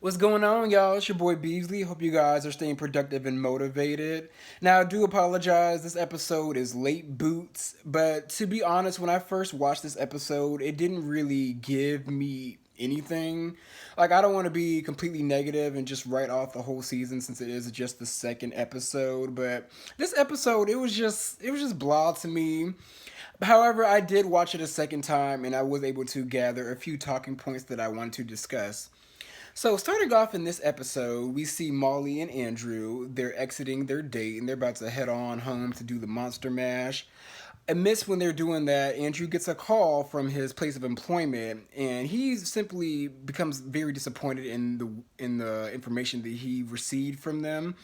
What's going on, y'all? It's your boy Beasley. Hope you guys are staying productive and motivated. Now, I do apologize. This episode is late boots, but to be honest, when I first watched this episode, it didn't really give me anything. Like, I don't want to be completely negative and just write off the whole season since it is just the second episode, but this episode, it was just blah to me. However, I did watch it a second time and I was able to gather a few talking points that I want to discuss. So, starting off in this episode, we see Molly and Andrew. They're exiting their date and they're about to head on home to do the Monster Mash. Amidst when they're doing that, Andrew gets a call from his place of employment, and he simply becomes very disappointed in the information that he received from them.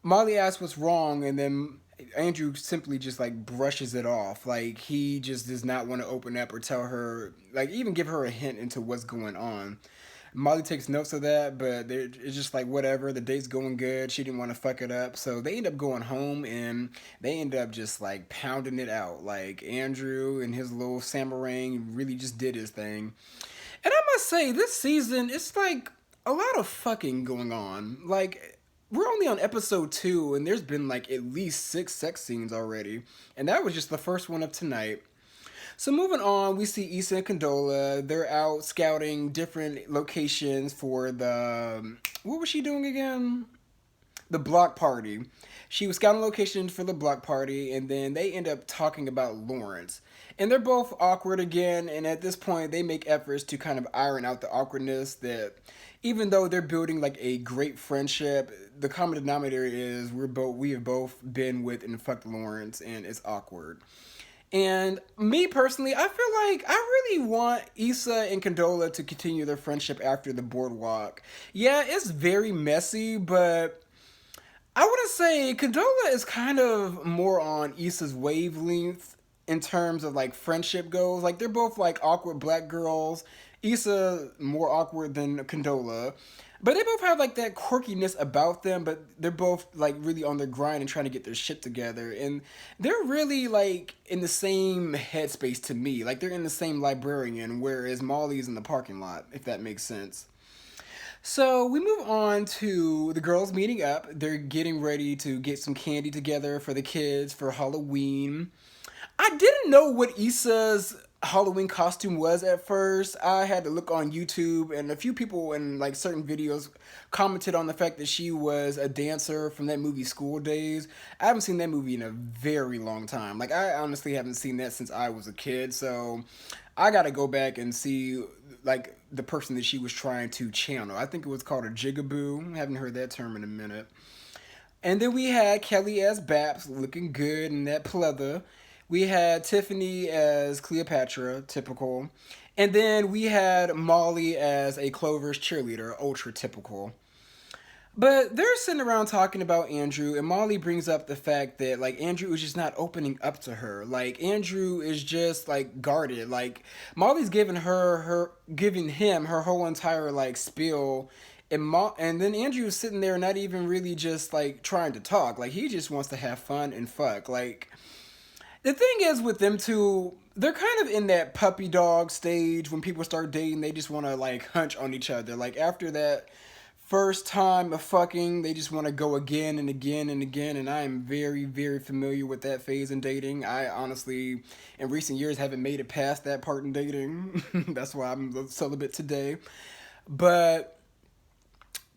Molly asks what's wrong, and then Andrew simply just like brushes it off. Like he just does not want to open up or tell her, like even give her a hint into what's going on. Molly takes notes of that, but it's just like whatever. The date's going good. She didn't want to fuck it up, so they end up going home and they end up just like pounding it out. Like Andrew and his little samarang really just did his thing. And I must say, this season it's like a lot of fucking going on. Like we're only on episode 2, and there's been like at least 6 sex scenes already, and that was just the first one of tonight. So moving on, we see Issa and Condola. They're out scouting different locations for the what was she doing again? The block party. She was scouting locations for the block party, and then they end up talking about Lawrence. And they're both awkward again, and at this point, they make efforts to kind of iron out the awkwardness that even though they're building like a great friendship, the common denominator is we have both been with and fucked Lawrence, and it's awkward. And me personally, I feel like I really want Issa and Condola to continue their friendship after the boardwalk. Yeah, it's very messy, but I want to say Condola is kind of more on Issa's wavelength in terms of like friendship goes. Like they're both like awkward black girls. Issa more awkward than Condola. But they both have like that quirkiness about them, but they're both like really on their grind and trying to get their shit together. And they're really like in the same headspace to me. Like they're in the same librarian, whereas Molly's in the parking lot, if that makes sense. So we move on to the girls meeting up. They're getting ready to get some candy together for the kids for Halloween. I didn't know what Issa's Halloween costume was at first. I had to look on YouTube, and a few people in like certain videos commented on the fact that she was a dancer from that movie School Days. I haven't seen that movie in a very long time. Like I honestly haven't seen that since I was a kid. So I got to go back and see like the person that she was trying to channel. I think it was called a jigaboo. I haven't heard that term in a minute. And then we had Kelly as Babs looking good in that pleather. We had Tiffany as Cleopatra, typical. And then we had Molly as a Clover's cheerleader, ultra typical. But they're sitting around talking about Andrew, and Molly brings up the fact that like Andrew is just not opening up to her. Like Andrew is just like guarded. Like Molly's giving him her whole entire like spiel, and then Andrew's sitting there not even really just like trying to talk. Like he just wants to have fun and fuck. Like the thing is with them two, they're kind of in that puppy dog stage when people start dating. They just want to like hunch on each other. Like after that first time of fucking, they just want to go again and again and again. And I am very, very familiar with that phase in dating. I honestly, in recent years, haven't made it past that part in dating. That's why I'm a celibate today. But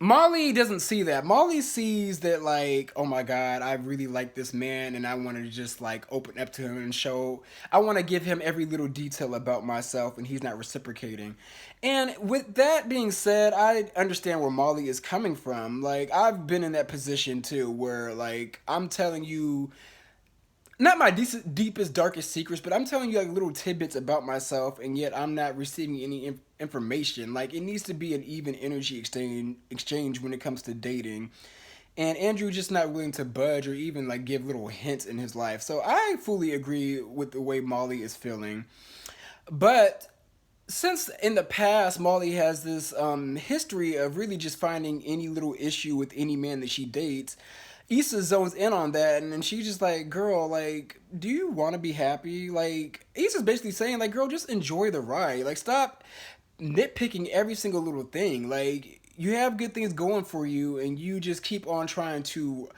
Molly doesn't see that. Molly sees that like, oh my god, I really like this man and I want to just like open up to him and show I want to give him every little detail about myself and he's not reciprocating. And with that being said, I understand where Molly is coming from. Like I've been in that position too where like I'm telling you not my deepest, darkest secrets, but I'm telling you like little tidbits about myself, and yet I'm not receiving any information. Like it needs to be an even energy exchange when it comes to dating. And Andrew just not willing to budge or even like give little hints in his life. So I fully agree with the way Molly is feeling. But since in the past Molly has this history of really just finding any little issue with any man that she dates, Issa zones in on that, and then she's just like, "Girl, like, do you want to be happy?" Like, Issa's basically saying, like, "Girl, just enjoy the ride. Like, stop." nitpicking every single little thing. Like, you have good things going for you, and you just keep on trying to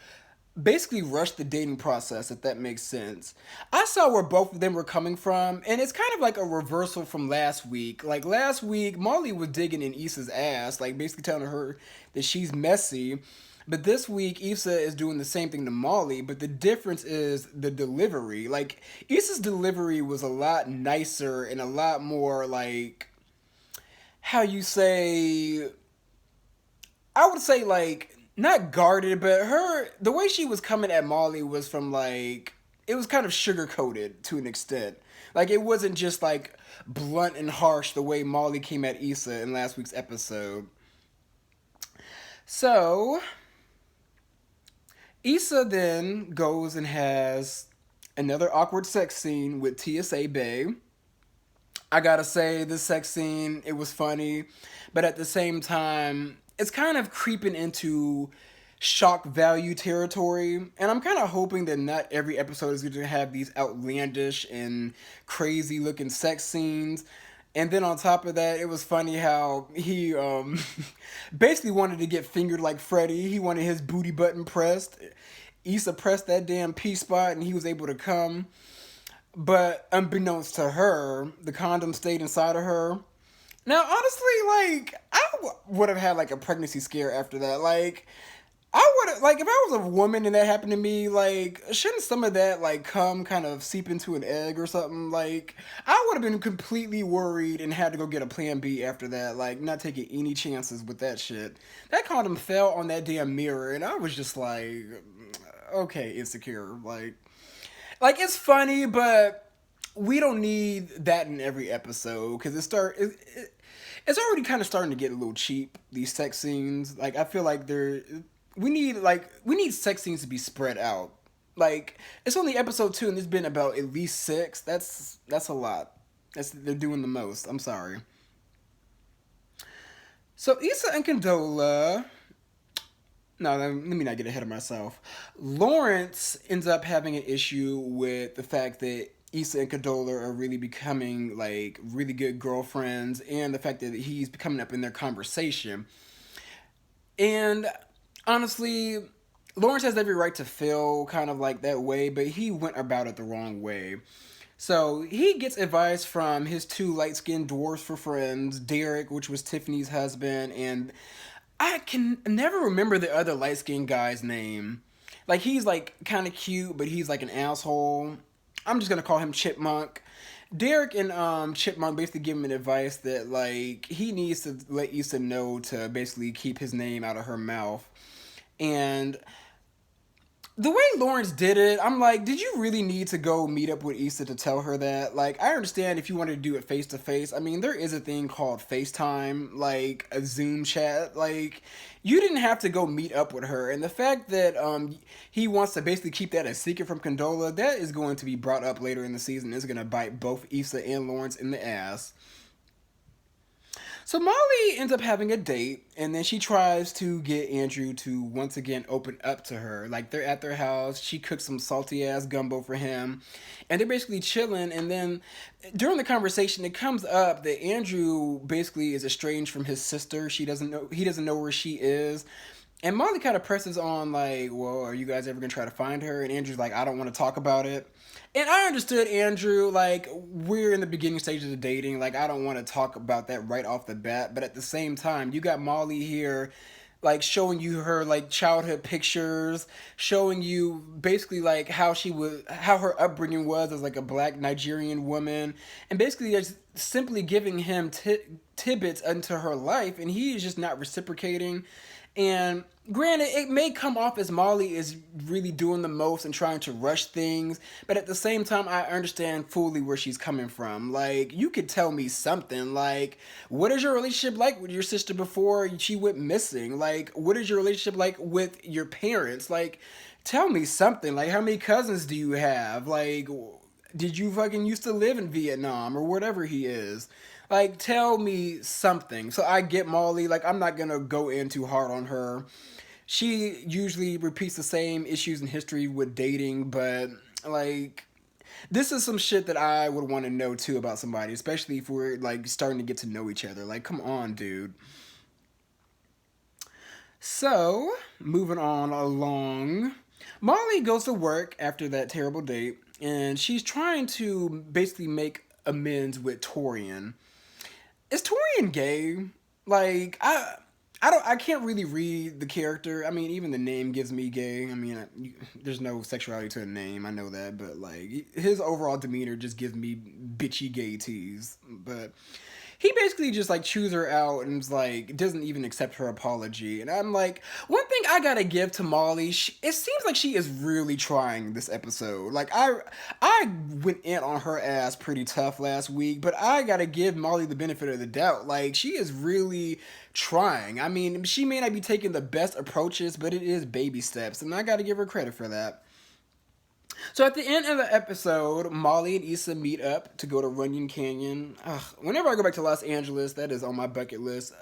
basically rush the dating process, if that makes sense. I saw where both of them were coming from, and it's kind of like a reversal from last week. Like last week, Molly was digging in Issa's ass, like basically telling her that she's messy. But this week, Issa is doing the same thing to Molly, but the difference is the delivery. Like, Issa's delivery was a lot nicer and a lot more, like, how you say, I would say like not guarded, but the way she was coming at Molly was from like it was kind of sugar coated to an extent. Like it wasn't just like blunt and harsh the way Molly came at Issa in last week's episode. So Issa then goes and has another awkward sex scene with TSA Bay. I gotta say, this sex scene, it was funny, but at the same time, it's kind of creeping into shock value territory. And I'm kind of hoping that not every episode is going to have these outlandish and crazy looking sex scenes. And then on top of that, it was funny how he basically wanted to get fingered like Freddy. He wanted his booty button pressed. Issa pressed that damn P spot and he was able to come. But unbeknownst to her, the condom stayed inside of her. Now, honestly, like, would have had, like, a pregnancy scare after that. Like, I would have, like, if I was a woman and that happened to me, like, shouldn't some of that, like, come kind of seep into an egg or something? Like, I would have been completely worried and had to go get a plan B after that. Like, not taking any chances with that shit. That condom fell on that damn mirror, and I was just like, okay, insecure. Like it's funny, but we don't need that in every episode because it's already kind of starting to get a little cheap. These sex scenes, like I feel like we need sex scenes to be spread out. Like it's only episode 2 and there's been about at least 6. That's a lot. They're doing the most. I'm sorry. So Issa and Condola, no, let me not get ahead of myself. Lawrence ends up having an issue with the fact that Issa and Condola are really becoming like really good girlfriends, and the fact that he's coming up in their conversation. And honestly, Lawrence has every right to feel kind of like that way, but he went about it the wrong way. So he gets advice from his 2 light skinned dwarfs for friends, Derek, which was Tiffany's husband, and I can never remember the other light skinned guy's name. Like he's like kind of cute, but he's like an asshole. I'm just gonna call him Chipmunk. Derek and Chipmunk basically give him an advice that like he needs to let Issa know to basically keep his name out of her mouth. And the way Lawrence did it, I'm like, did you really need to go meet up with Issa to tell her that? Like, I understand if you wanted to do it face to face. I mean, there is a thing called FaceTime, like a Zoom chat. Like, you didn't have to go meet up with her. And the fact that he wants to basically keep that a secret from Condola, that is going to be brought up later in the season. It's going to bite both Issa and Lawrence in the ass. So Molly ends up having a date, and then she tries to get Andrew to once again open up to her. Like they're at their house, she cooks some salty ass gumbo for him, and they're basically chilling. And then during the conversation, it comes up that Andrew basically is estranged from his sister. He doesn't know where she is. And Molly kind of presses on, like, well, are you guys ever going to try to find her? And Andrew's like, I don't want to talk about it. And I understood Andrew, like, we're in the beginning stages of dating. Like, I don't want to talk about that right off the bat. But at the same time, you got Molly here, like, showing you her, like, childhood pictures, showing you basically, like, how her upbringing was as, like, a black Nigerian woman. And basically just simply giving him tidbits into her life. And he is just not reciprocating. And granted, it may come off as Molly is really doing the most and trying to rush things, but at the same time, I understand fully where she's coming from. Like, you could tell me something. Like, what is your relationship like with your sister before she went missing? Like, what is your relationship like with your parents? Like, tell me something. Like, how many cousins do you have? Like, did you fucking used to live in Vietnam or whatever he is? Like, tell me something. So I get Molly. Like, I'm not gonna go in too hard on her. She usually repeats the same issues in history with dating, but like, this is some shit that I would want to know too about somebody, especially if we're like starting to get to know each other. Like, come on, dude. So, moving on along, Molly goes to work after that terrible date, and she's trying to basically make amends with Torian. Is Torian gay? Like, I can't really read the character. I mean, even the name gives me gay. I mean, there's no sexuality to the name. I know that, but like his overall demeanor just gives me bitchy gay tease. But he basically just like chews her out and is like doesn't even accept her apology. And I'm like, one thing I gotta give to Molly, it seems like she is really trying this episode. Like I went in on her ass pretty tough last week, but I gotta give Molly the benefit of the doubt. Like she is really trying. I mean, she may not be taking the best approaches, but it is baby steps, and I gotta give her credit for that. So at the end of the episode, Molly and Issa meet up to go to Runyon Canyon. Ugh, whenever I go back to Los Angeles, that is on my bucket list.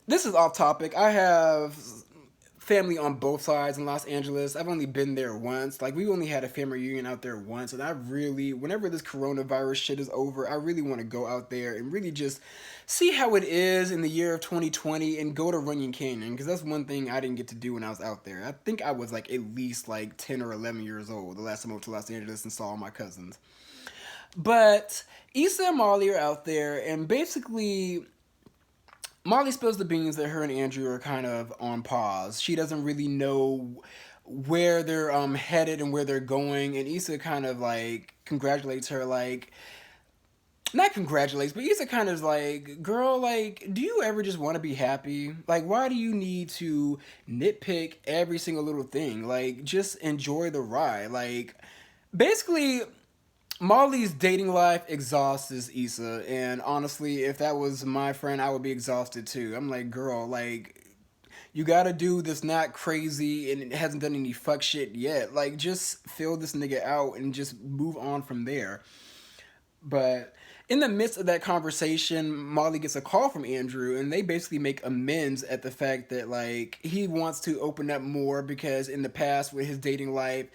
This is off topic. I have family on both sides in Los Angeles. I've only been there once. Like we only had a family reunion out there once, and I really, whenever this coronavirus shit is over, I really want to go out there and really just see how it is in the year of 2020 and go to Runyon Canyon because that's one thing I didn't get to do when I was out there. I think I was like at least like 10 or 11 years old the last time I went to Los Angeles and saw all my cousins. But Issa and Molly are out there, and basically Molly spills the beans that her and Andrew are kind of on pause. She doesn't really know where they're headed and where they're going, and Issa kind of like congratulates her, like not congratulates, but Issa kind of like, girl, like, do you ever just want to be happy? Like, why do you need to nitpick every single little thing? Like, just enjoy the ride. Like, basically, Molly's dating life exhausts Issa, and honestly, if that was my friend, I would be exhausted too. I'm like, girl, like, you gotta do this not crazy and it hasn't done any fuck shit yet. Like, just fill this nigga out and just move on from there. But in the midst of that conversation, Molly gets a call from Andrew, and they basically make amends at the fact that like he wants to open up more because in the past with his dating life,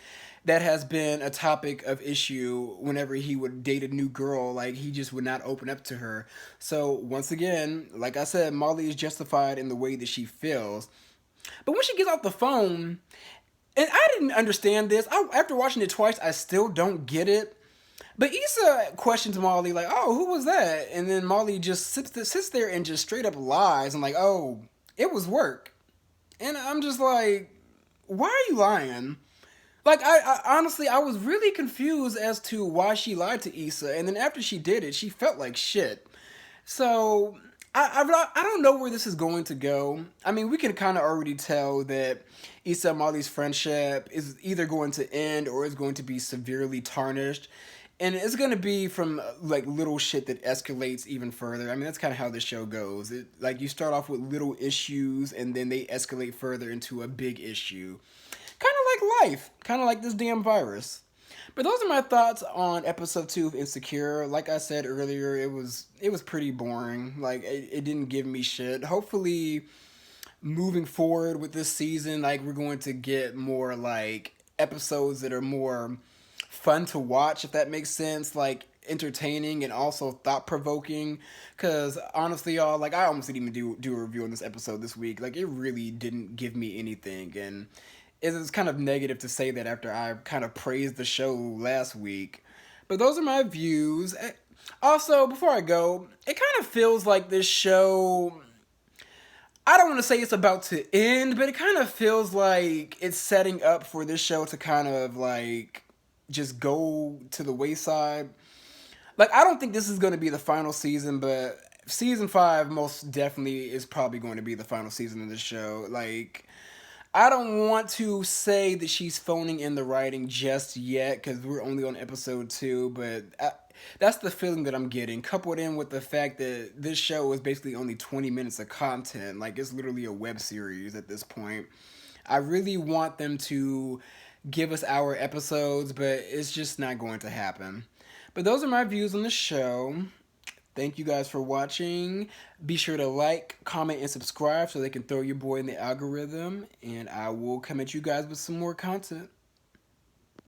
that has been a topic of issue whenever he would date a new girl. Like he just would not open up to her. So once again, like I said, Molly is justified in the way that she feels. But when she gets off the phone, and I didn't understand this. After watching it twice, I still don't get it. But Issa questions Molly like, "Oh, who was that?" And then Molly just sits there and just straight up lies and like, "Oh, it was work." And I'm just like, "Why are you lying?" Like, I honestly, I was really confused as to why she lied to Issa. And then after she did it, she felt like shit. So I don't know where this is going to go. I mean, we can kind of already tell that Issa and Molly's friendship is either going to end or is going to be severely tarnished. And it's going to be from like little shit that escalates even further. I mean, that's kind of how this show goes. It like you start off with little issues and then they escalate further into a big issue. Kind of like life, kind of like this damn virus. But those are my thoughts on episode 2 of Insecure. Like I said earlier, it was pretty boring. Like it didn't give me shit. Hopefully, moving forward with this season, like we're going to get more like episodes that are more fun to watch, if that makes sense. Like entertaining and also thought provoking. Cause honestly, y'all, like I almost didn't even do a review on this episode this week. Like it really didn't give me anything, and it's kind of negative to say that after I kind of praised the show last week. But those are my views. Also, before I go, it kind of feels like this show, I don't want to say it's about to end, but it kind of feels like it's setting up for this show to kind of like just go to the wayside. Like, I don't think this is going to be the final season, but season 5 most definitely is probably going to be the final season of the show. Like, I don't want to say that she's phoning in the writing just yet because we're only on episode 2, but that's the feeling that I'm getting. Coupled in with the fact that this show is basically only 20 minutes of content, like it's literally a web series at this point. I really want them to give us our episodes, but it's just not going to happen. But those are my views on the show. Thank you guys for watching. Be sure to like, comment, and subscribe so they can throw your boy in the algorithm. And I will come at you guys with some more content.